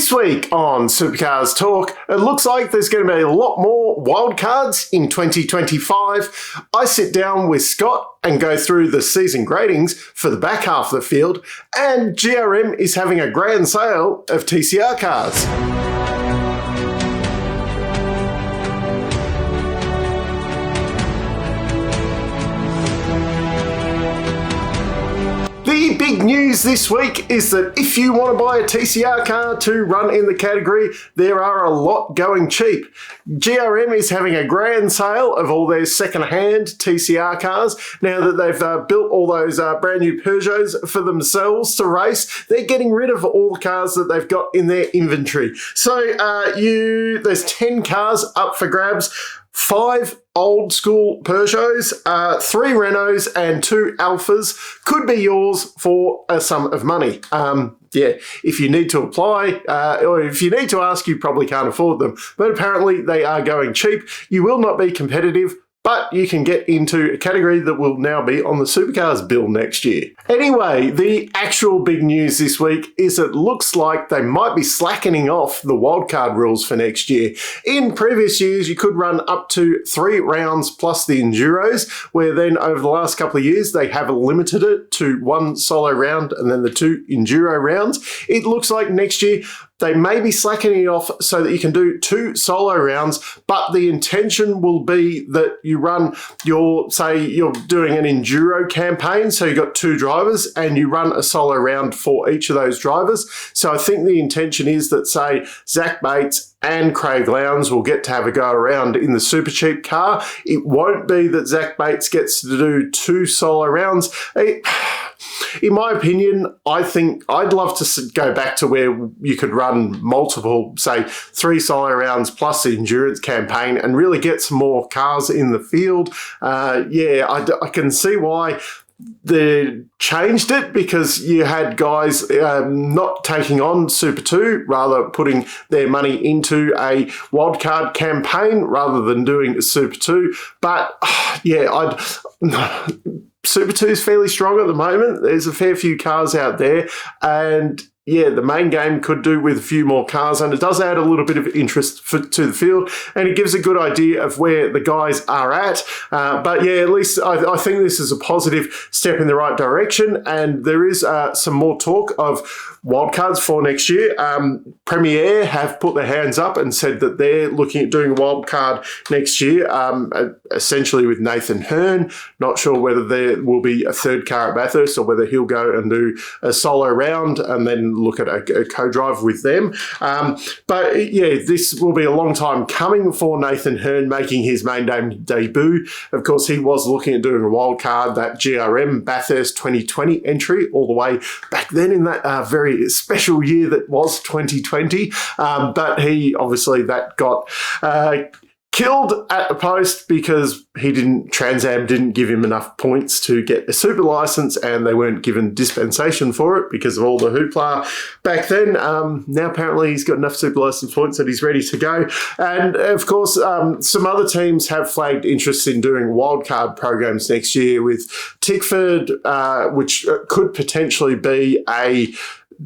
This week on Supercars Talk, it looks like there's going to be a lot more wildcards in 2025. I sit down with Scott and go through the season gradings for the back half of the field, and GRM is having a grand sale of TCR cars. The big news this week is that if you want to buy a TCR car to run in the category, there are a lot going cheap. GRM is having a grand sale of all their second-hand TCR cars. Now that they've built all those brand new Peugeots for themselves to race, they're getting rid of all the cars that they've got in their inventory. So there's 10 cars up for grabs. 5 old school Peugeots, 3 Renaults and 2 Alphas could be yours for a sum of money. If you need to apply or if you need to ask, you probably can't afford them. But apparently they are going cheap. You will not be competitive, but you can get into a category that will now be on the Supercars bill next year. Anyway, the actual big news this week is it looks like they might be slackening off the wildcard rules for next year. In previous years, you could run up to 3 rounds plus the Enduros, where then over the last couple of years, they have limited it to 1 solo round and then the 2 Enduro rounds. It looks like next year, they may be slackening it off so that you can do 2 solo rounds, but the intention will be that you run you're doing an enduro campaign, so you've got 2 drivers and you run a solo round for each of those drivers. So I think the intention is that, say, Zach Bates and Craig Lowndes will get to have a go around in the super cheap car. It won't be that Zach Bates gets to do 2 solo rounds. In my opinion, I think I'd love to go back to where you could run multiple, say, 3 solo rounds plus the endurance campaign and really get some more cars in the field. I can see why they changed it, because you had guys not taking on Super 2, rather putting their money into a wildcard campaign rather than doing a Super 2. But Super 2 is fairly strong at the moment. There's a fair few cars out there, and the main game could do with a few more cars, and it does add a little bit of interest to the field, and it gives a good idea of where the guys are at. At least I think this is a positive step in the right direction, and there is some more talk of wildcards for next year. PremiAir have put their hands up and said that they're looking at doing a wildcard next year, essentially with Nathan Hearn. Not sure whether there will be a 3rd car at Bathurst or whether he'll go and do a solo round and then look at a co-drive with them. This will be a long time coming for Nathan Hearn making his main debut. Of course, he was looking at doing a wildcard, that GRM Bathurst 2020 entry, all the way back then in that very special year that was 2020. But he obviously that got killed at the post because Trans Am didn't give him enough points to get a super license, and they weren't given dispensation for it because of all the hoopla back then. Now apparently he's got enough super license points that he's ready to go. And of course, some other teams have flagged interest in doing wildcard programs next year, with Tickford, which could potentially be a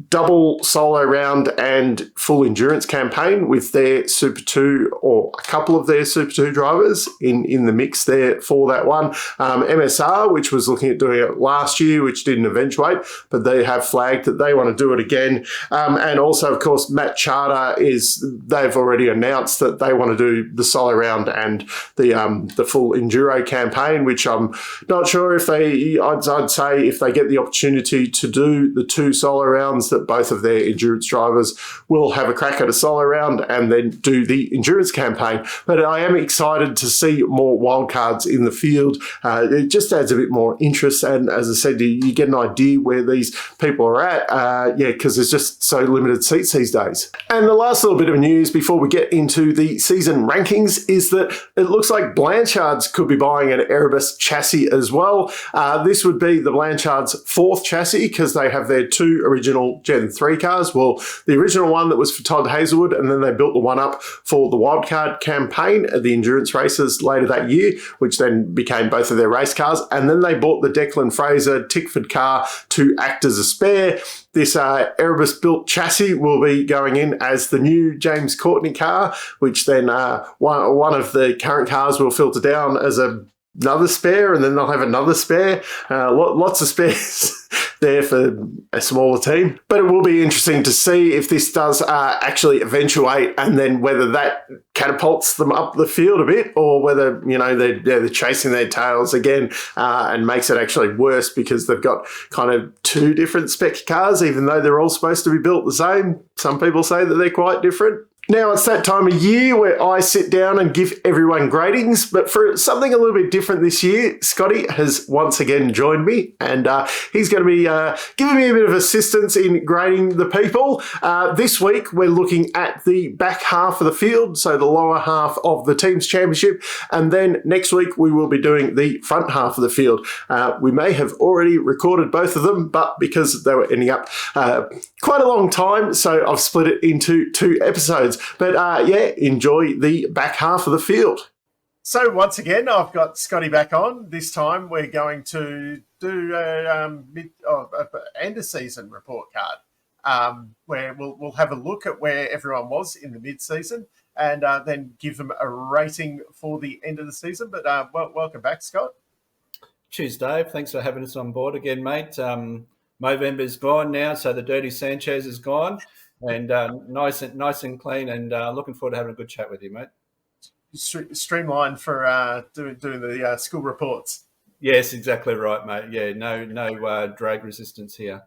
double solo round and full endurance campaign with their Super 2 or a couple of their Super 2 drivers in the mix there for that one. MSR, which was looking at doing it last year, which didn't eventuate, but they have flagged that they want to do it again. And also, of course, Matt Charter they've already announced that they want to do the solo round and the full enduro campaign, which I'm not sure if I'd say if they get the opportunity to do the 2 solo rounds, that both of their endurance drivers will have a crack at a solo round and then do the endurance campaign. But I am excited to see more wildcards in the field. It just adds a bit more interest, and as I said, you get an idea where these people are at, because there's just so limited seats these days. And the last little bit of news before we get into the season rankings is that it looks like Blanchards could be buying an Erebus chassis as well. This would be the Blanchards' 4th chassis, because they have their 2 original original Gen 3 cars. Well, the original one that was for Todd Hazelwood, and then they built the one up for the Wildcard campaign at the endurance races later that year, which then became both of their race cars. And then they bought the Declan Fraser Tickford car to act as a spare. This Erebus-built chassis will be going in as the new James Courtney car, which then one of the current cars will filter down as another spare, and then they'll have another spare. Lots of spares there for a smaller team. But it will be interesting to see if this does actually eventuate, and then whether that catapults them up the field a bit, or whether, they're chasing their tails again and makes it actually worse because they've got kind of two different spec cars, even though they're all supposed to be built the same. Some people say that they're quite different. Now it's that time of year where I sit down and give everyone gradings, but for something a little bit different this year, Scotty has once again joined me, and he's going to be giving me a bit of assistance in grading the people. This week we're looking at the back half of the field, so the lower half of the team's championship, and then next week we will be doing the front half of the field. We may have already recorded both of them, but because they were ending up quite a long time, so I've split it into 2 episodes. But enjoy the back half of the field. So once again, I've got Scotty back on. This time we're going to do an end of season report card, where we'll have a look at where everyone was in the mid-season, and then give them a rating for the end of the season. But welcome back, Scott. Cheers, Dave. Thanks for having us on board again, mate. Movember's gone now, so the dirty Sanchez is gone. And nice and clean, and looking forward to having a good chat with you, mate. Streamlined for doing the school reports. Yes, exactly right, mate. Yeah, no drag resistance here.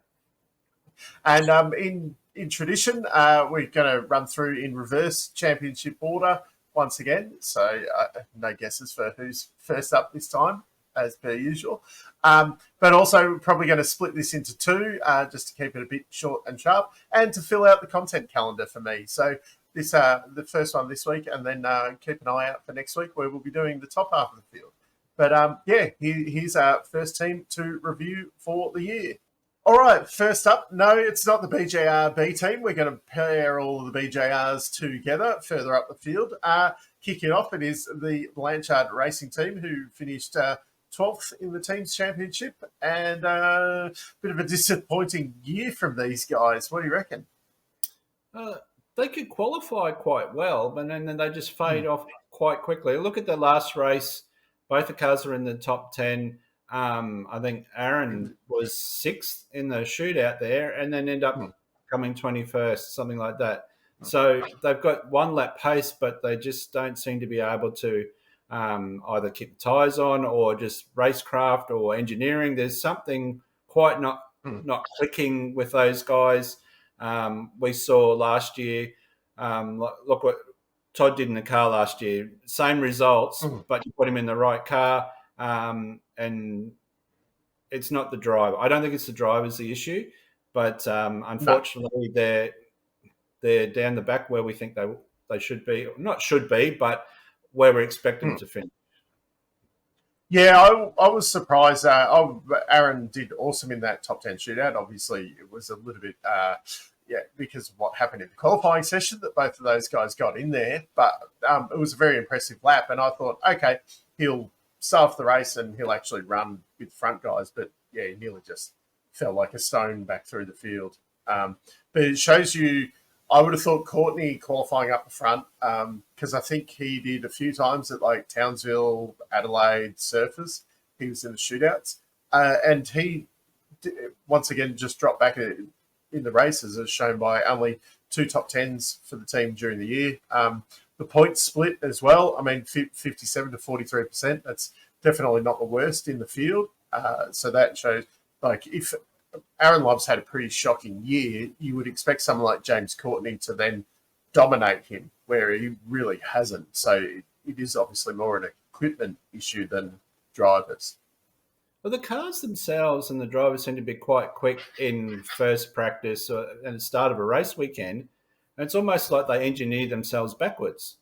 And in tradition, we're going to run through in reverse championship order once again. So no guesses for who's first up this time, as per usual. But also probably going to split this into 2 just to keep it a bit short and sharp, and to fill out the content calendar for me. So this the first one this week, and then keep an eye out for next week where we'll be doing the top half of the field. But here's our first team to review for the year. All right, first up, no, it's not the BJR B team. We're going to pair all of the BJRs together further up the field. Kicking off, it is the Blanchard Racing Team, who finished 12th in the team's championship, and a bit of a disappointing year from these guys. What do you reckon? They could qualify quite well, but then they just fade off quite quickly. Look at the last race. Both the cars are in the top 10. I think Aaron was 6th in the shootout there, and then end up coming 21st, something like that. So they've got 1 lap pace, but they just don't seem to be able to either keep the tyres on, or just racecraft or engineering. There's something quite not clicking with those guys. We saw last year, look what Todd did in the car last year. Same results, but you put him in the right car, and it's not the driver. I don't think it's the driver's the issue, but unfortunately they're down the back where we think they should be. Not should be, but where we expect them to finish. Yeah, I was surprised. Aaron did awesome in that top 10 shootout. Obviously, it was a little bit, because of what happened in the qualifying session that both of those guys got in there. But it was a very impressive lap, and I thought, okay, he'll start off the race and he'll actually run with front guys. But yeah, he nearly just fell like a stone back through the field. But it shows you. I would have thought Courtney qualifying up the front, because I think he did a few times at like Townsville, Adelaide, Surfers. He was in the shootouts. And he, once again, just dropped back in the races, as shown by only 2 top 10s for the team during the year. The points split as well. I mean, 57 to 43%. That's definitely not the worst in the field. So that shows, like, if Aaron Love's had a pretty shocking year, you would expect someone like James Courtney to then dominate him, where he really hasn't. So it is obviously more an equipment issue than drivers. Well, the cars themselves and the drivers seem to be quite quick in first practice and the start of a race weekend. And it's almost like they engineer themselves backwards.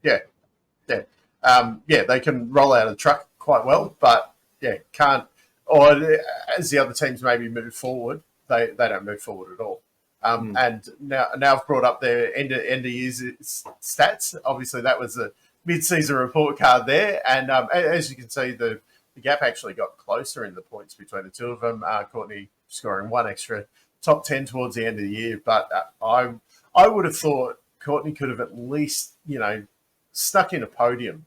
Yeah. They can roll out a truck quite well, but can't. Or as the other teams maybe move forward, they don't move forward at all. And now I've brought up their end of years stats. Obviously, that was a mid-season report card there, and as you can see, the gap actually got closer in the points between the two of them. Courtney scoring one extra top 10 towards the end of the year, but I would have thought Courtney could have at least, snuck in a podium.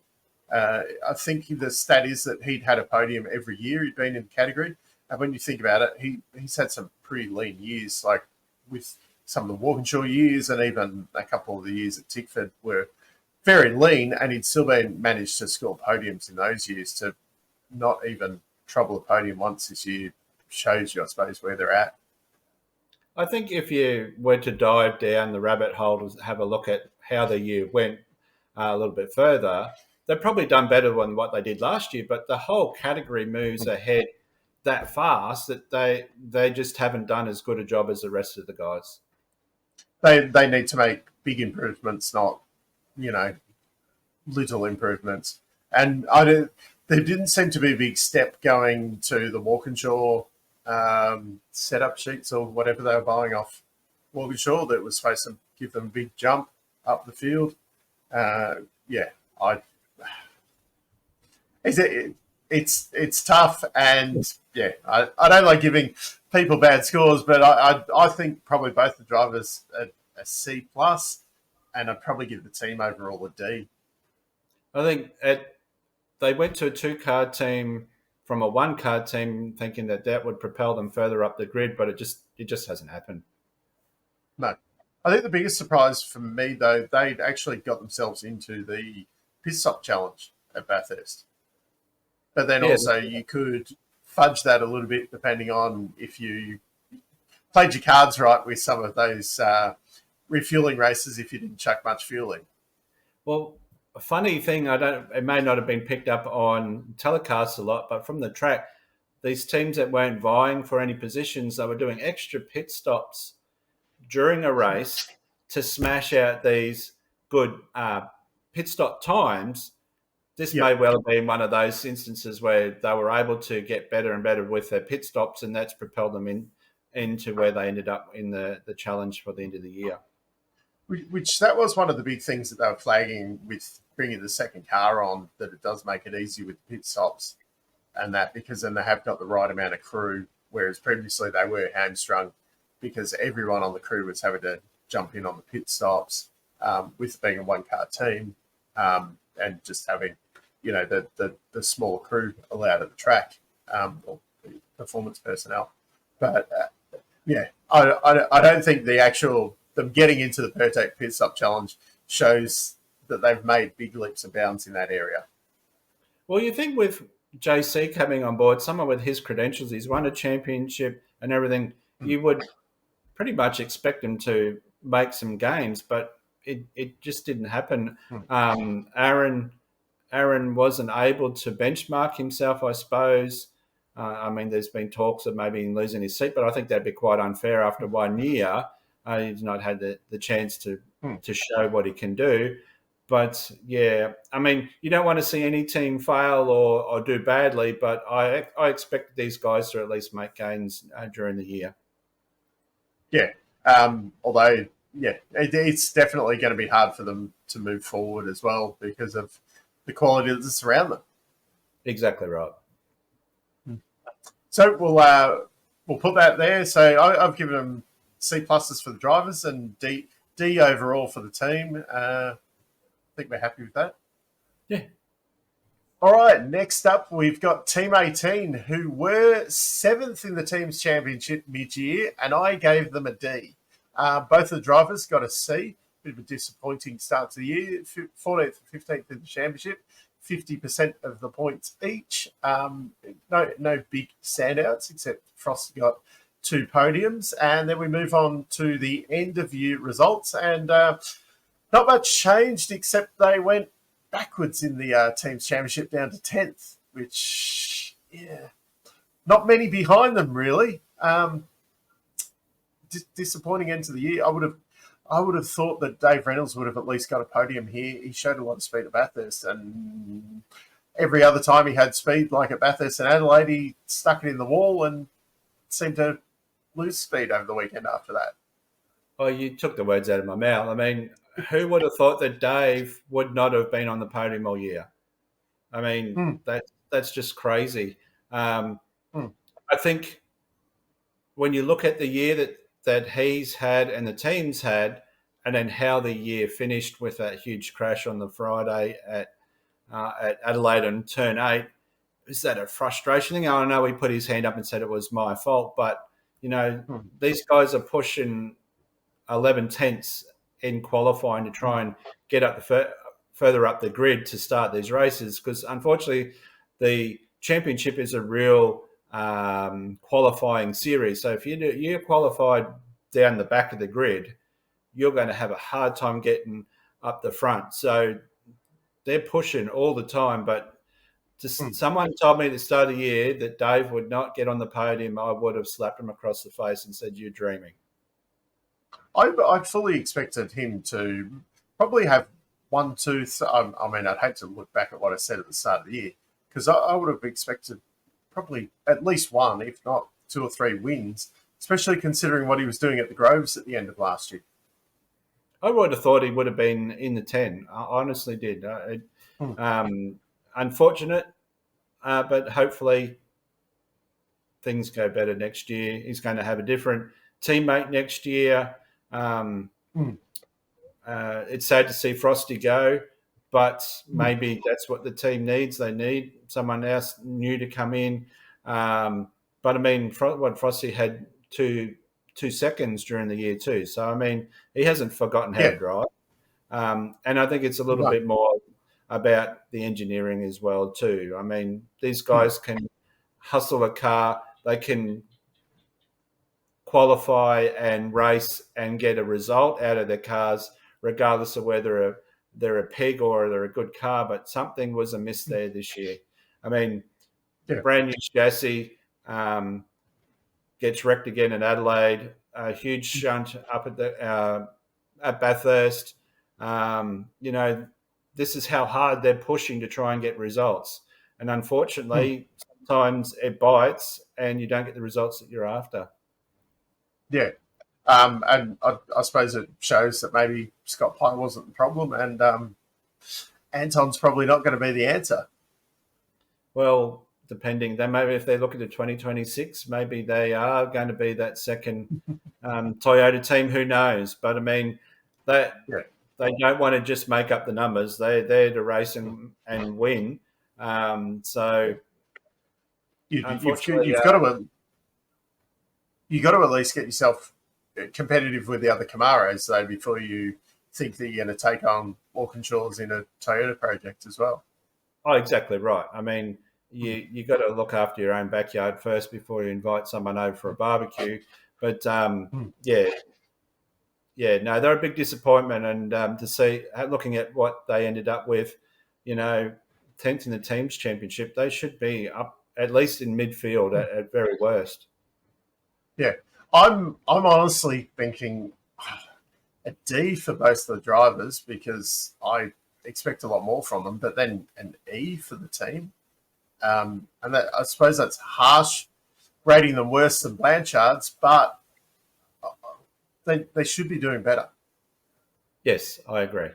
I think the stat is that he'd had a podium every year he'd been in the category. And when you think about it, he's had some pretty lean years, like with some of the Walkinshaw years and even a couple of the years at Tickford were very lean, and he'd still managed to score podiums in those years. To not even trouble a podium once this year shows you, I suppose, where they're at. I think if you were to dive down the rabbit hole to have a look at how the year went a little bit further, they've probably done better than what they did last year, but the whole category moves ahead that fast that they just haven't done as good a job as the rest of the guys. They need to make big improvements, not, little improvements. And there didn't seem to be a big step going to the Walkinshaw setup sheets or whatever they were buying off Walkinshaw that was supposed to give them a big jump up the field. It's tough, and I don't like giving people bad scores, but I think probably both the drivers a C plus, and I'd probably give the team overall a D. I think they went to a 2-card team from a 1-card team, thinking that would propel them further up the grid, but it just hasn't happened. No, I think the biggest surprise for me though, they'd actually got themselves into the pit stop challenge at Bathurst. But then also you could fudge that a little bit depending on if you played your cards right with some of those refueling races if you didn't chuck much fuel in. Well, a funny thing, it may not have been picked up on telecasts a lot, but from the track, these teams that weren't vying for any positions, they were doing extra pit stops during a race to smash out these good pit stop times. This may well have been one of those instances where they were able to get better and better with their pit stops, and that's propelled them into where they ended up in the challenge for the end of the year. Which that was one of the big things that they were flagging with bringing the second car on, that it does make it easy with pit stops and that, because then they have got the right amount of crew, whereas previously they were hamstrung because everyone on the crew was having to jump in on the pit stops with being a 1-car team and just having, the smaller crew allowed at the track or performance personnel. But, I don't think them getting into the Pertec pit stop challenge shows that they've made big leaps and bounds in that area. Well, you think with JC coming on board, someone with his credentials, he's won a championship and everything, you would pretty much expect him to make some gains, but it just didn't happen. Aaron wasn't able to benchmark himself, I suppose. There's been talks of maybe losing his seat, but I think that'd be quite unfair after 1 year. He's not had the chance to show what he can do. But, you don't want to see any team fail or do badly, but I expect these guys to at least make gains during the year. Yeah, although, it's definitely going to be hard for them to move forward as well because of the quality that's around them. Exactly right. So we'll put that there. So I've given them C pluses for the drivers and D overall for the team. I think we're happy with that. Yeah. All right, next up we've got Team 18, who were 7th in the team's championship mid-year, and I gave them a D. Both the drivers got a C. Bit of a disappointing start to the year. 14th and 15th in the championship. 50% of the points each. No big standouts, except Frost got 2 podiums. And then we move on to the end-of-year results. And not much changed, except they went backwards in the team's championship down to 10th, which, not many behind them, really. Disappointing end to the year. I would have thought that Dave Reynolds would have at least got a podium here. He showed a lot of speed at Bathurst, and every other time he had speed, like at Bathurst and Adelaide, he stuck it in the wall and seemed to lose speed over the weekend after that. Oh, you took the words out of my mouth. I mean, who would have thought that Dave would not have been on the podium all year? I mean, Mm, that's just crazy. Um, mm, I think when you look at the year that he's had and the team's had, and then how the year finished with that huge crash on the Friday at Adelaide on turn 8, is that a frustration thing? I know he put his hand up and said it was my fault, but mm, these guys are pushing 11 tenths in qualifying to mm, try and get up further up the grid to start these races, because unfortunately the championship is a real qualifying series. So if you're qualified down the back of the grid, you're going to have a hard time getting up the front. So they're pushing all the time. But mm. someone told me at the start of the year that Dave would not get on the podium. I would have slapped him across the face and said, "You're dreaming." I fully expected him to probably have one, two. I mean, I'd hate to look back at what I said at the start of the year, because I would have expected probably at least one, if not 2 or 3 wins, especially considering what he was doing at the Groves at the end of last year. I would have thought he would have been in the 10. I honestly did. Hmm. Unfortunate, but hopefully things go better next year. He's going to have a different teammate next year. Hmm. It's sad to see Frosty go, but maybe that's what the team needs. They need someone else new to come in. But I mean, Frosty had two seconds during the year too. So I mean, he hasn't forgotten how to Yeah. drive. And I think it's a little No. bit more about the engineering as well too. I mean, these Hmm. guys can hustle a car. They can qualify and race and get a result out of their cars, regardless of whether they're a pig or they're a good car. But something was amiss there this year. I mean, Yeah. brand new chassis gets wrecked again in Adelaide. A huge shunt up at Bathurst. This is how hard they're pushing to try and get results. And Hmm. unfortunately, sometimes it bites and you don't get the results that you're after. Yeah. And I suppose it shows that maybe Scott Pye wasn't the problem, and Anton's probably not going to be the answer. Well, depending, they maybe if they look at the 2026, maybe they are going to be that second Toyota team. Who knows? But I mean, that Yeah. they don't want to just make up the numbers. They're there to race and win. So unfortunately, You've got to at least get yourself competitive with the other Camaros, though, before you think that you're going to take on Walkinshaw's in a Toyota project as well. oh, exactly right. I mean, you got to look after your own backyard first before you invite someone over for a barbecue. But yeah, no, they're a big disappointment, and to see looking at what they ended up with, 10th in the teams championship, they should be up at least in midfield at very worst. Yeah, I'm honestly thinking a D for both of the drivers, because I expect a lot more from them, but then an E for the team. And that, I suppose that's harsh, rating them worse than Blanchard's, but they should be doing better. Yes, I agree.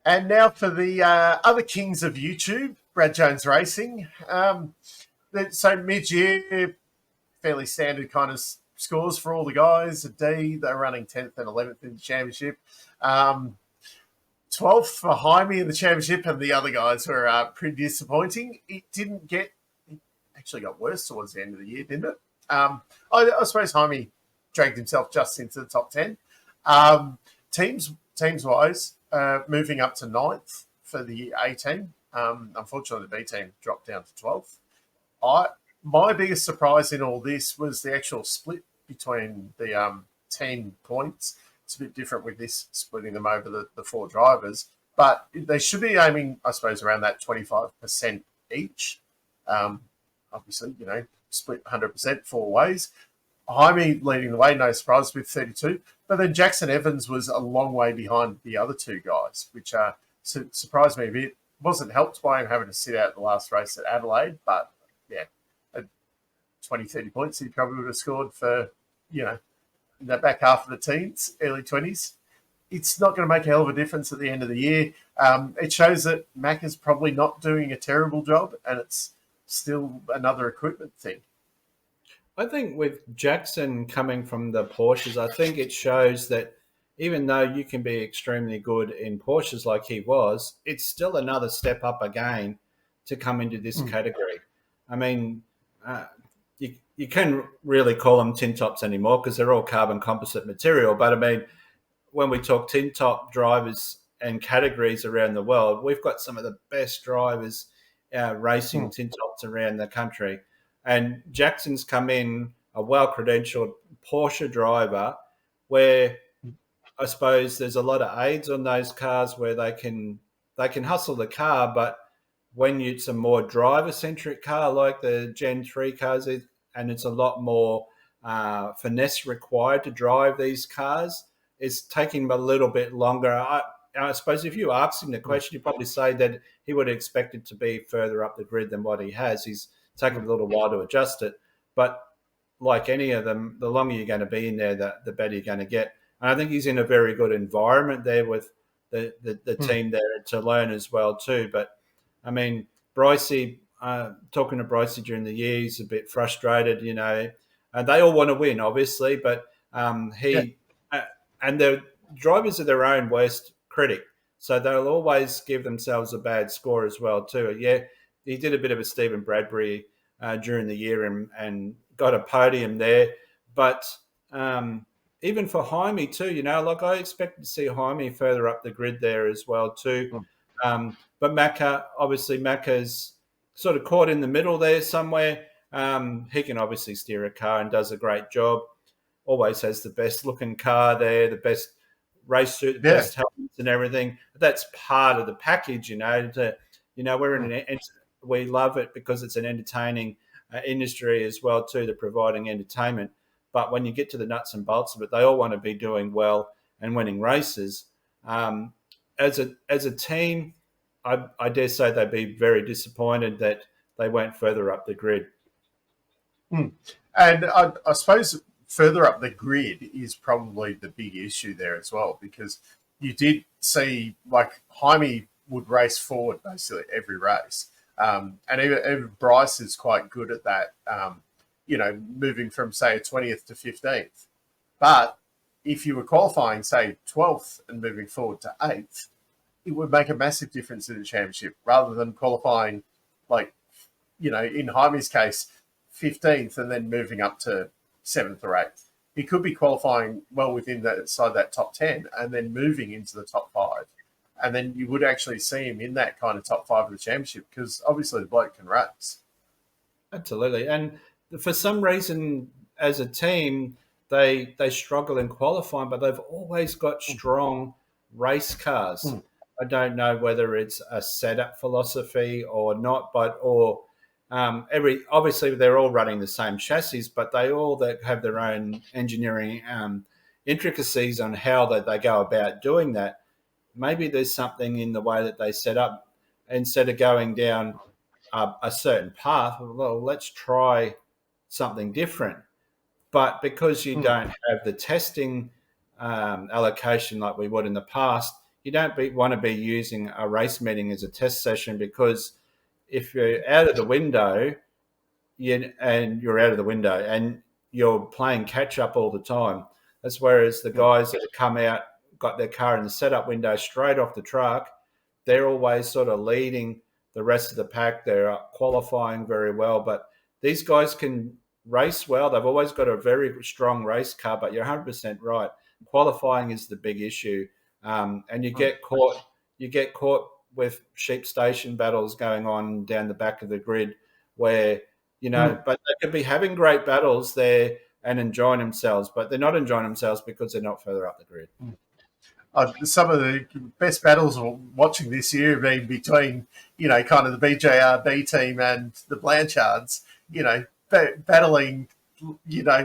And now for the other kings of YouTube, Brad Jones Racing. So mid-year, fairly standard kind of scores for all the guys. A D, they're running 10th and 11th in the championship. 12th for Jaime in the championship, and the other guys were pretty disappointing. It actually got worse towards the end of the year, didn't it? I suppose Jaime dragged himself just into the top 10. Teams-wise, moving up to 9th for the A team. Unfortunately, the B team dropped down to 12th. My biggest surprise in all this was the actual split between the team points. It's a bit different with this, splitting them over the 4 drivers, but they should be aiming, I suppose, around that 25% each. Obviously, split 100% 4 ways. Jaime leading the way, no surprise, with 32. But then Jackson Evans was a long way behind the other 2 guys, which surprised me a bit. Wasn't helped by him having to sit out the last race at Adelaide, but yeah, 20, 30 points he probably would have scored for, in the back half of the teens, early 20s, it's not going to make a hell of a difference at the end of the year. It shows that Mac is probably not doing a terrible job, and it's still another equipment thing. I think with Jackson coming from the Porsches, I think it shows that even though you can be extremely good in Porsches like he was, it's still another step up again to come into this category. I mean, you can't really call them tin tops anymore because they're all carbon composite material. But I mean, when we talk tin top drivers and categories around the world, we've got some of the best drivers racing tin tops around the country. And Jackson's come in a well-credentialed Porsche driver where I suppose there's a lot of aids on those cars where they can hustle the car, but when it's a more driver-centric car like the Gen 3 cars, and it's a lot more finesse required to drive these cars, it's taking a little bit longer. I suppose if you ask him the question, he'd probably say that he would have expected to be further up the grid than what he has. He's taken a little while to adjust it. But like any of them, the longer you're going to be in there, the better you're going to get. And I think he's in a very good environment there with the team there to learn as well too. But, I mean, Brycey, talking to Brycey during the year, he's a bit frustrated, and they all want to win, obviously, but and the drivers are their own worst critic. So they'll always give themselves a bad score as well too. Yeah, he did a bit of a Stephen Bradbury during the year and got a podium there. But even for Jaime too, like I expected to see Jaime further up the grid there as well too. But Macca's sort of caught in the middle there somewhere. He can obviously steer a car and does a great job. Always has the best looking car there, the best race suit, the best helmets and everything. That's part of the package, we're in we love it because it's an entertaining industry as well too. They're providing entertainment, but when you get to the nuts and bolts of it, they all want to be doing well and winning races. As a team, I dare say they'd be very disappointed that they went further up the grid. And I suppose further up the grid is probably the big issue there as well, because you did see like Jaime would race forward basically every race. And even Bryce is quite good at that, moving from, say, 20th to 15th. But if you were qualifying, say, 12th and moving forward to 8th, it would make a massive difference in the championship rather than qualifying, in Jaime's case, 15th and then moving up to 7th or 8th. He could be qualifying well within that top 10 and then moving into the top 5. And then you would actually see him in that kind of top 5 of the championship because obviously the bloke can race. Absolutely. And for some reason, as a team, they struggle in qualifying, but they've always got strong race cars. I don't know whether it's a setup philosophy or not, obviously they're all running the same chassis, but they all have their own engineering intricacies on how they go about doing that. Maybe there's something in the way that they set up. Instead of going down a certain path, well, let's try something different. But because you don't have the testing allocation like we would in the past, you don't want to be using a race meeting as a test session, because if you're out of the window, and you're playing catch up all the time. That's whereas the guys that have come out, got their car in the setup window straight off the truck, they're always sort of leading the rest of the pack. They're qualifying very well, but these guys can race well. They've always got a very strong race car, but you're 100% right. Qualifying is the big issue. And you get caught with sheep station battles going on down the back of the grid where, but they could be having great battles there and enjoying themselves, but they're not enjoying themselves because they're not further up the grid. Some of the best battles we're watching this year have been between, kind of the BJRB team and the Blanchards, battling,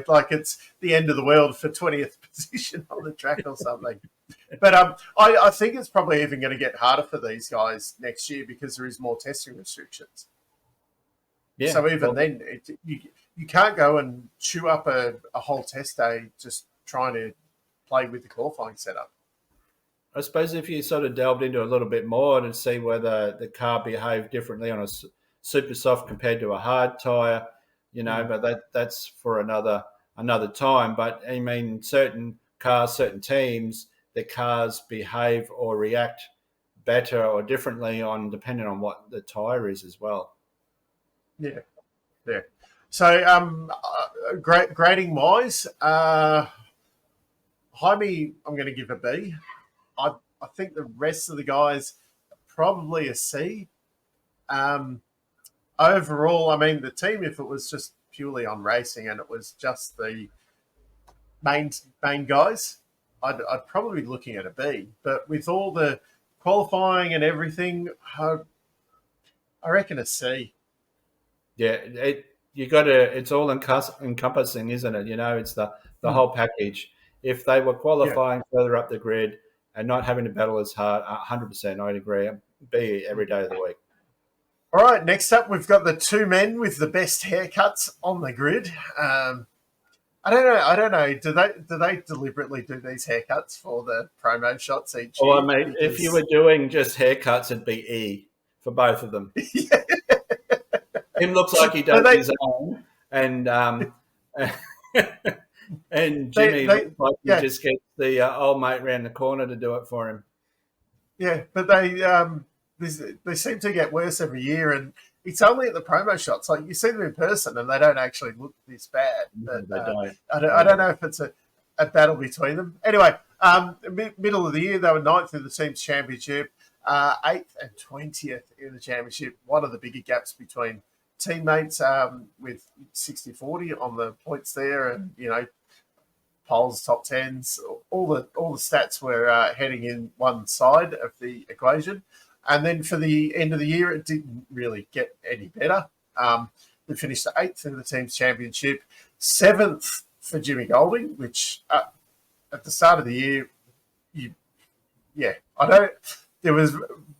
like it's the end of the world for 20th position on the track or something. But I think it's probably even going to get harder for these guys next year because there is more testing restrictions. Yeah. So even then, you can't go and chew up a whole test day just trying to play with the qualifying setup. I suppose if you sort of delved into a little bit more to see whether the car behaved differently on a super soft compared to a hard tyre, but that's for another time. But I mean, certain cars, certain teams, the cars behave or react better or differently on depending on what the tyre is as well. Yeah, yeah. So, grading wise, Jaime, I'm going to give a B. I think the rest of the guys probably a C. Overall, I mean, the team, if it was just purely on racing and it was just the main guys, I'd probably be looking at a B. But with all the qualifying and everything, I reckon a C. Yeah, it's all encompassing, isn't it? It's the whole package. If they were qualifying further up the grid and not having to battle as hard, 100%, I'd agree. B every day of the week. All right, next up, we've got the two men with the best haircuts on the grid. I don't know. Do they deliberately do these haircuts for the promo shots each year? Well, mate, if you were doing just haircuts, it'd be E for both of them. Yeah. Him looks like he does his own, and and Jimmy looks like he just gets the old mate round the corner to do it for him. Yeah, but they seem to get worse every year, and it's only at the promo shots. Like you see them in person, and they don't actually look this bad. But, they don't. I don't know if it's a battle between them. Anyway, middle of the year, they were 9th in the team's championship, 8th and 20th in the championship. One of the bigger gaps between teammates with 60-40 on the points there, and poles, top tens, all the stats were heading in one side of the equation. And then for the end of the year, it didn't really get any better. They finished 8th in the team's championship, 7th for Jimmy Golding, which at the start of the year, there was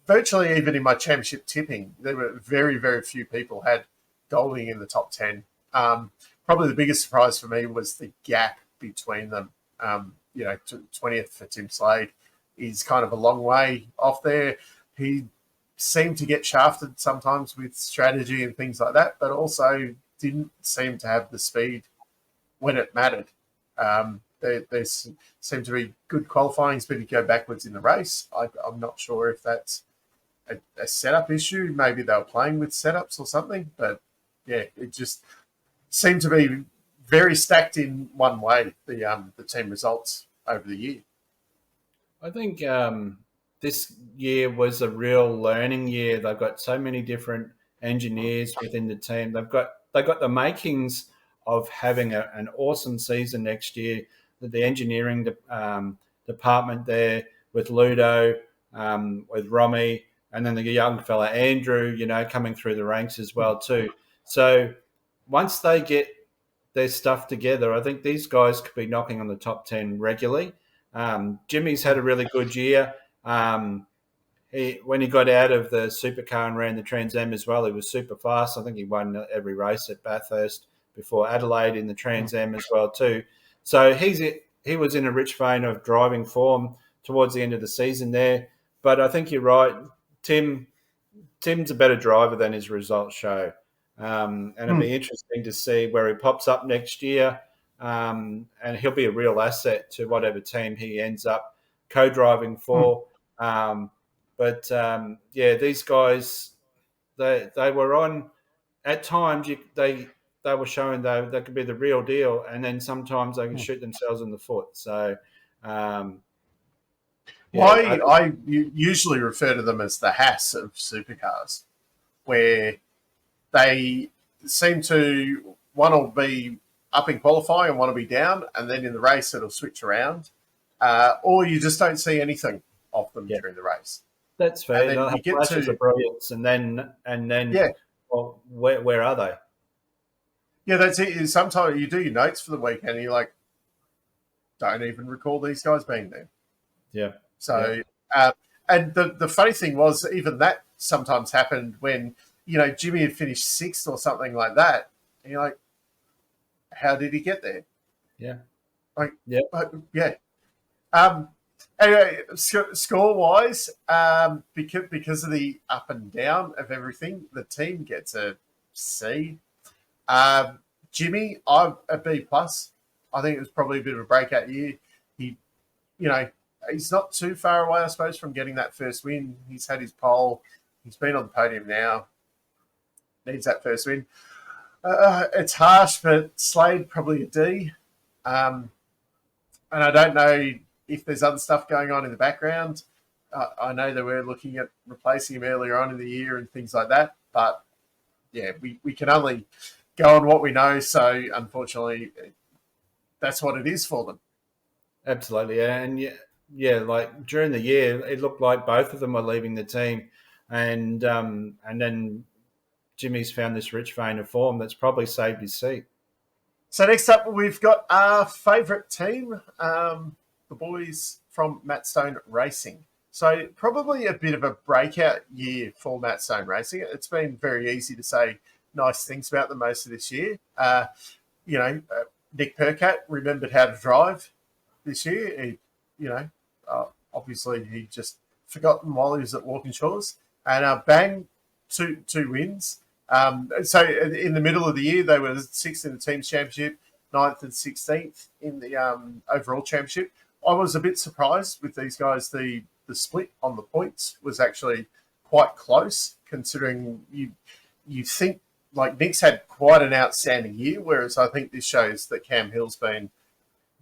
virtually, even in my championship tipping, there were very, very few people had Golding in the top 10. Probably the biggest surprise for me was the gap between them. 20th for Tim Slade is kind of a long way off there. He seemed to get shafted sometimes with strategy and things like that, but also didn't seem to have the speed when it mattered. There seemed to be good qualifying speed to go backwards in the race. I'm not sure if that's a setup issue. Maybe they were playing with setups or something, but yeah, it just seemed to be very stacked in one way, the team results over the year. I think this year was a real learning year. They've got so many different engineers within the team. They've got the makings of having an awesome season next year. The engineering department there with Ludo, with Romy, and then the young fella Andrew, coming through the ranks as well too. So once they get their stuff together, I think these guys could be knocking on the top 10 regularly. Jimmy's had a really good year. When he got out of the supercar and ran the Trans Am as well, he was super fast. I think he won every race at Bathurst before Adelaide in the Trans Am as well too. So he was in a rich vein of driving form towards the end of the season there. But I think you're right. Tim's a better driver than his results show. And it'll be interesting to see where he pops up next year. And he'll be a real asset to whatever team he ends up co-driving for. These guys, they were on at times. They were showing they could be the real deal, and then sometimes they can shoot themselves in the foot. So, I usually refer to them as the Haas of supercars, where they seem to one will be up in qualifying and one will be down, and then in the race it'll switch around, or you just don't see anything of them during the race. That's fair. And then you get flashes of brilliance, and then well, where are they? Yeah, that's it. Sometimes you do your notes for the weekend, and you're like, don't even recall these guys being there. Yeah. So, and the funny thing was, even that sometimes happened when Jimmy had finished sixth or something like that. And you're like, how did he get there? Yeah. Like, yeah. Yeah. Anyway, score-wise, because of the up and down of everything, the team gets a C. Jimmy, I'm a B+. I think it was probably a bit of a breakout year. He, he's not too far away, I suppose, from getting that first win. He's had his pole. He's been on the podium now. Needs that first win. It's harsh, but Slade, probably a D. And I don't know if there's other stuff going on in the background. I know that we're looking at replacing him earlier on in the year and things like that. But, yeah, we can only go on what we know. So, unfortunately, that's what it is for them. Absolutely. And, like during the year, it looked like both of them were leaving the team. And then Jimmy's found this rich vein of form that's probably saved his seat. So next up, we've got our favourite team, the boys from Matt Stone Racing. So probably a bit of a breakout year for Matt Stone Racing. It's been very easy to say nice things about them most of this year. Nick Percat remembered how to drive this year. Obviously he just forgotten while he was at Walkinshaws. And bang, two wins. So in the middle of the year, they were 6th in the team's championship, 9th and 16th in the overall championship. I was a bit surprised with these guys. The split on the points was actually quite close, considering you think like Nick's had quite an outstanding year, whereas I think this shows that Cam Hill's been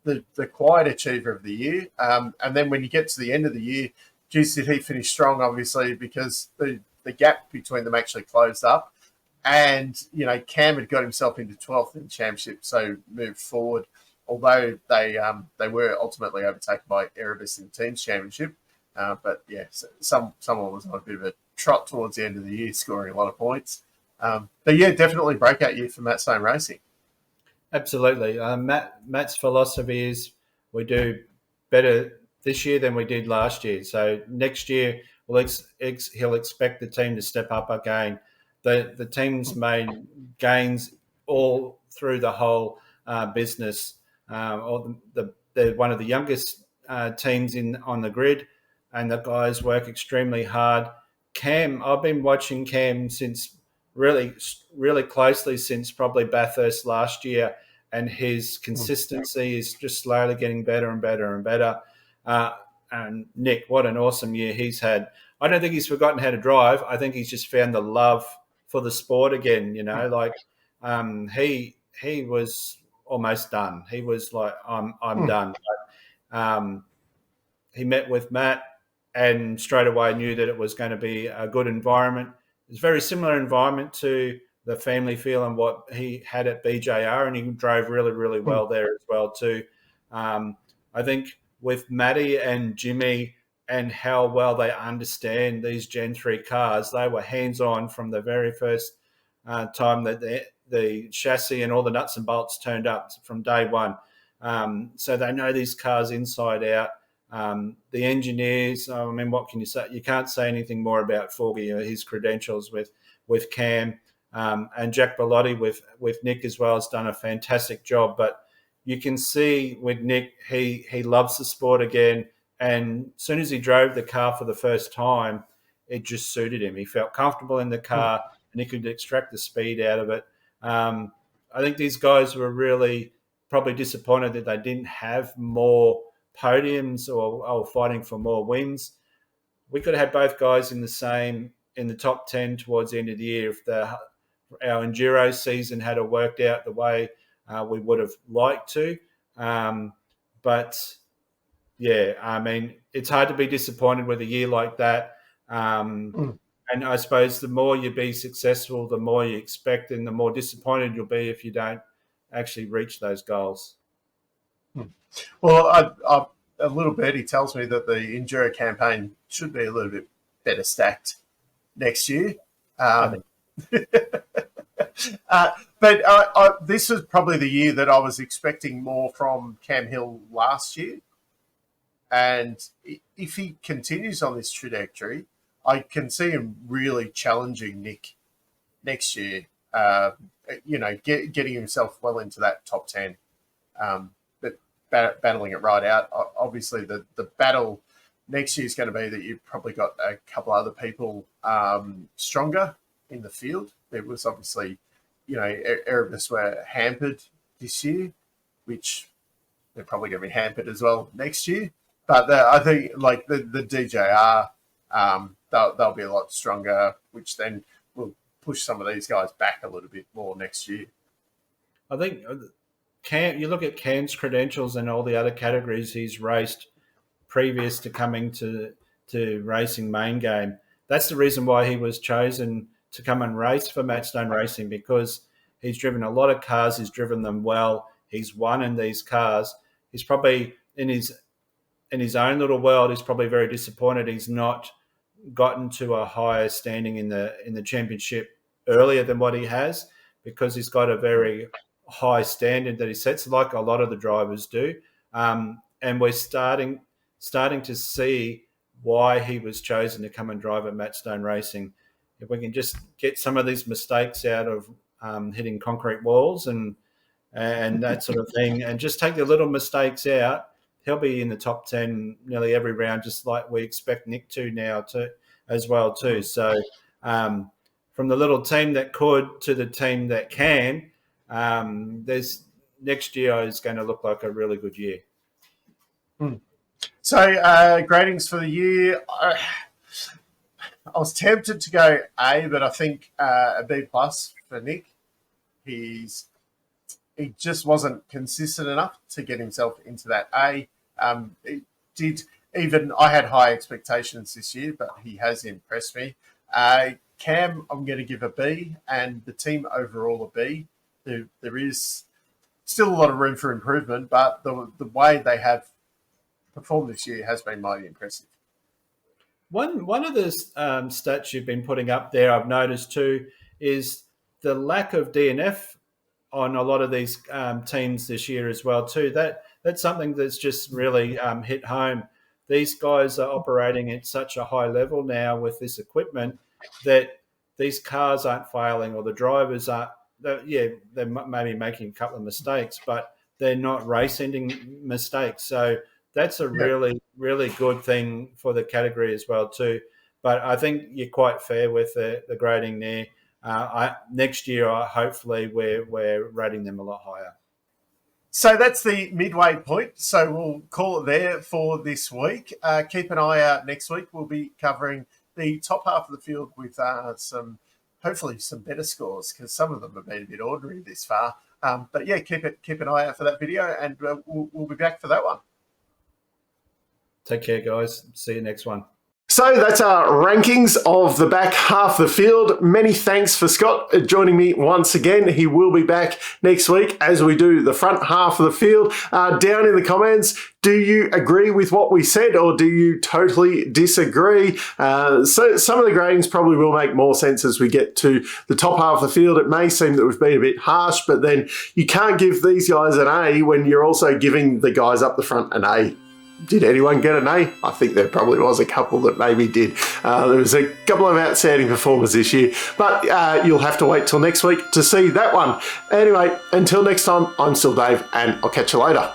the quiet achiever of the year. And then when you get to the end of the year, geez, did he finish strong, obviously, because the gap between them actually closed up. And, Cam had got himself into 12th in the championship, so moved forward, although they were ultimately overtaken by Erebus in the team's championship. But, yeah, someone was on a bit of a trot towards the end of the year, scoring a lot of points. But, yeah, definitely breakout year for Matt Stone Racing. Absolutely. Matt's philosophy is we do better this year than we did last year. So next year, he'll expect the team to step up again. The team's made gains all through the whole business. They're one of the youngest teams on the grid, and the guys work extremely hard. Cam, I've been watching Cam since really closely since probably Bathurst last year, and his consistency is just slowly getting better and better and better. And Nick, what an awesome year he's had. I don't think he's forgotten how to drive. I think he's just found the love for the sport again. He was almost done. He was like, I'm done. But, he met with Matt and straight away knew that it was going to be a good environment. It's a very similar environment to the family feel and what he had at BJR, and he drove really, really well there as well too. I think with Matty and Jimmy and how well they understand these Gen 3 cars, they were hands-on from the very first time that the chassis and all the nuts and bolts turned up from day one. So they know these cars inside out. The engineers, what can you say? You can't say anything more about Forgy, his credentials with Cam. And Jack Bellotti with Nick as well has done a fantastic job. But you can see with Nick, he loves the sport again. And as soon as he drove the car for the first time, it just suited him. He felt comfortable in the car and he could extract the speed out of it. I think these guys were really probably disappointed that they didn't have more podiums or fighting for more wins. We could have had both guys in the top 10 towards the end of the year if our enduro season had worked out the way we would have liked to. But yeah, it's hard to be disappointed with a year like that. And I suppose the more you be successful, the more you expect, and the more disappointed you'll be if you don't actually reach those goals. Well, a little birdie tells me that the enduro campaign should be a little bit better stacked next year. But this was probably the year that I was expecting more from Cam Hill last year. And if he continues on this trajectory, I can see him really challenging Nick next year, getting himself well into that top 10, but battling it right out. Obviously, the battle next year is going to be that you've probably got a couple other people stronger in the field. There was obviously, Erebus were hampered this year, which they're probably going to be hampered as well next year. But I think like the DJR, they'll be a lot stronger, which then will push some of these guys back a little bit more next year. I think you look at Cam's credentials and all the other categories he's raced previous to coming to racing main game. That's the reason why he was chosen to come and race for Matchstone Racing, because he's driven a lot of cars. He's driven them well. He's won in these cars. He's probably in his own little world. He's probably very disappointed he's not gotten to a higher standing in the championship earlier than what he has, because he's got a very high standard that he sets, like a lot of the drivers do. And we're starting to see why he was chosen to come and drive at Matchstone Racing. If we can just get some of these mistakes out of hitting concrete walls and that sort of thing, and just take the little mistakes out, he'll be in the top 10 nearly every round, just like we expect Nick to now as well too. So from the little team that could to the team that can, there's next year is going to look like a really good year. So gradings for the year, I was tempted to go A, but I think a B plus for Nick. He just wasn't consistent enough to get himself into that A. I had high expectations this year, but he has impressed me. Cam, I'm going to give a B, and the team overall a B. There is still a lot of room for improvement, but the way they have performed this year has been mighty impressive. One of the stats you've been putting up there, I've noticed too, is the lack of DNF on a lot of these teams this year as well too. That's something that's just really hit home. These guys are operating at such a high level now with this equipment that these cars aren't failing, or the drivers aren't. They're maybe making a couple of mistakes, but they're not race-ending mistakes. So that's a really, really good thing for the category as well too. But I think you're quite fair with the grading there. Next year, hopefully, we're rating them a lot higher. So that's the midway point. So we'll call it there for this week. Keep an eye out next week. We'll be covering the top half of the field with hopefully some better scores, because some of them have been a bit ordinary this far. But yeah, keep an eye out for that video, and we'll be back for that one. Take care, guys. See you next one. So that's our rankings of the back half of the field. Many thanks for Scott joining me once again. He will be back next week as we do the front half of the field. Down in the comments, do you agree with what we said, or do you totally disagree? So some of the gradings probably will make more sense as we get to the top half of the field. It may seem that we've been a bit harsh, but then you can't give these guys an A when you're also giving the guys up the front an A. Did anyone get an A? I think there probably was a couple that maybe did. There was a couple of outstanding performers this year, but you'll have to wait till next week to see that one. Anyway, until next time, I'm still Dave, and I'll catch you later.